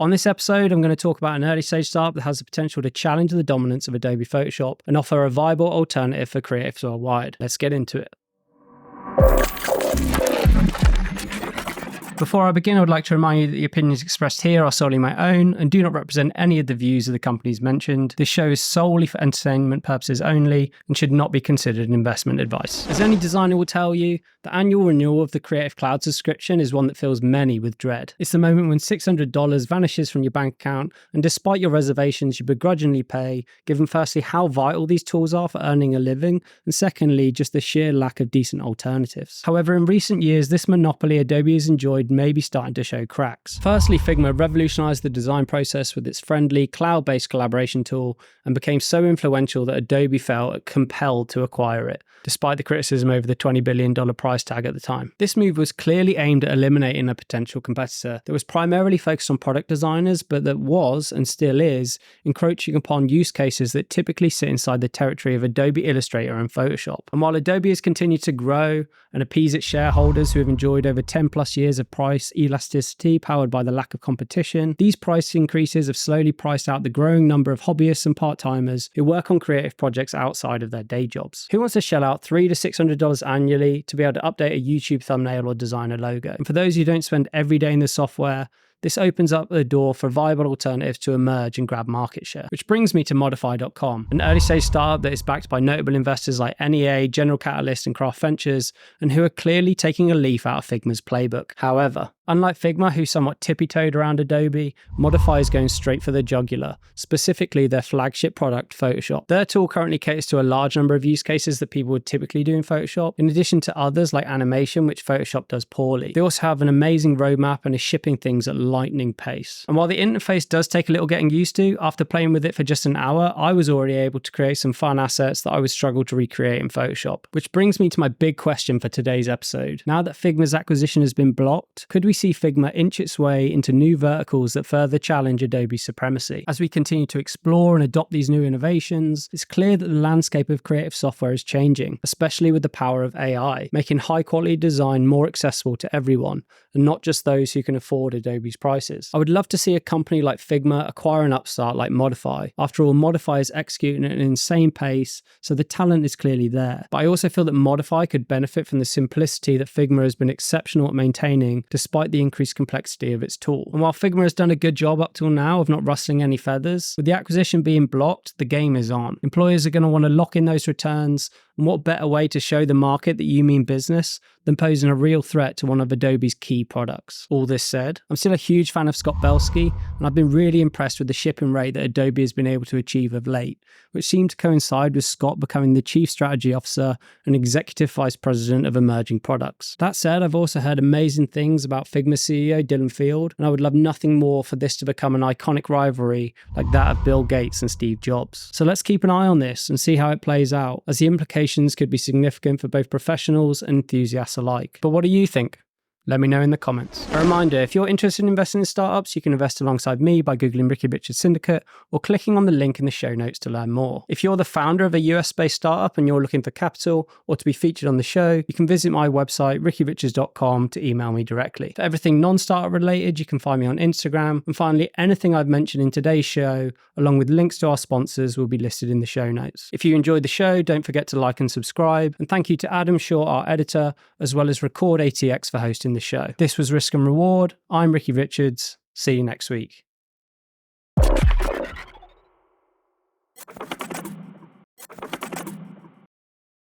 On this episode, I'm going to talk about an early stage startup that has the potential to challenge the dominance of Adobe Photoshop and offer a viable alternative for creatives worldwide. Let's get into it. Before I begin, I would like to remind you that the opinions expressed here are solely my own and do not represent any of the views of the companies mentioned. This show is solely for entertainment purposes only and should not be considered investment advice. As any designer will tell you, the annual renewal of the Creative Cloud subscription is one that fills many with dread. It's the moment when $600 vanishes from your bank account, and despite your reservations, you begrudgingly pay, given firstly how vital these tools are for earning a living, and secondly, just the sheer lack of decent alternatives. However, in recent years, this monopoly Adobe has enjoyed may be starting to show cracks. Firstly, Figma revolutionized the design process with its friendly, cloud-based collaboration tool and became so influential that Adobe felt compelled to acquire it, despite the criticism over the $20 billion price tag at the time. This move was clearly aimed at eliminating a potential competitor that was primarily focused on product designers, but that was, and still is, encroaching upon use cases that typically sit inside the territory of Adobe Illustrator and Photoshop. And while Adobe has continued to grow and appease its shareholders who have enjoyed over 10 plus years of price elasticity powered by the lack of competition, these price increases have slowly priced out the growing number of hobbyists and part-timers who work on creative projects outside of their day jobs. Who wants to shell out $300 to $600 annually to be able to update a YouTube thumbnail or design a logo? And for those who don't spend every day in the software, this opens up the door for viable alternatives to emerge and grab market share. Which brings me to Modify.com, an early stage startup that is backed by notable investors like NEA, General Catalyst, and Craft Ventures, and who are clearly taking a leaf out of Figma's playbook. However, unlike Figma, who somewhat tippy-toed around Adobe, Modify is going straight for the jugular, specifically their flagship product, Photoshop. Their tool currently caters to a large number of use cases that people would typically do in Photoshop, in addition to others like animation, which Photoshop does poorly. They also have an amazing roadmap and is shipping things at lightning pace. And while the interface does take a little getting used to, after playing with it for just an hour, I was already able to create some fun assets that I would struggle to recreate in Photoshop. Which brings me to my big question for today's episode. Now that Figma's acquisition has been blocked, could we see Figma inch its way into new verticals that further challenge Adobe's supremacy? As we continue to explore and adopt these new innovations, it's clear that the landscape of creative software is changing, especially with the power of AI, making high-quality design more accessible to everyone, and not just those who can afford Adobe's prices. I would love to see a company like Figma acquire an upstart like Modify. After all, Modify is executing at an insane pace, so the talent is clearly there. But I also feel that Modify could benefit from the simplicity that Figma has been exceptional at maintaining, despite the increased complexity of its tool. And while Figma has done a good job up till now of not rustling any feathers, with the acquisition being blocked, the game is on. Employers are going to want to lock in those returns, and what better way to show the market that you mean business than posing a real threat to one of Adobe's key products. All this said, I'm still a huge fan of Scott Belsky, and I've been really impressed with the shipping rate that Adobe has been able to achieve of late, which seemed to coincide with Scott becoming the Chief Strategy Officer and Executive Vice President of Emerging Products. That said, I've also heard amazing things about Figma CEO Dylan Field, and I would love nothing more for this to become an iconic rivalry like that of Bill Gates and Steve Jobs. So let's keep an eye on this and see how it plays out, as the implications could be significant for both professionals and enthusiasts alike. But what do you think? Let me know in the comments. A reminder, if you're interested in investing in startups, you can invest alongside me by Googling Ricky Richards Syndicate or clicking on the link in the show notes to learn more. If you're the founder of a US-based startup and you're looking for capital or to be featured on the show, you can visit my website, rickyrichards.com, to email me directly. For everything non-startup related, you can find me on Instagram. And finally, anything I've mentioned in today's show, along with links to our sponsors, will be listed in the show notes. If you enjoyed the show, don't forget to like and subscribe. And thank you to Adam Shaw, our editor, as well as Record ATX for hosting the show. This was Risk and Reward. I'm Ricky Richards. See you next week.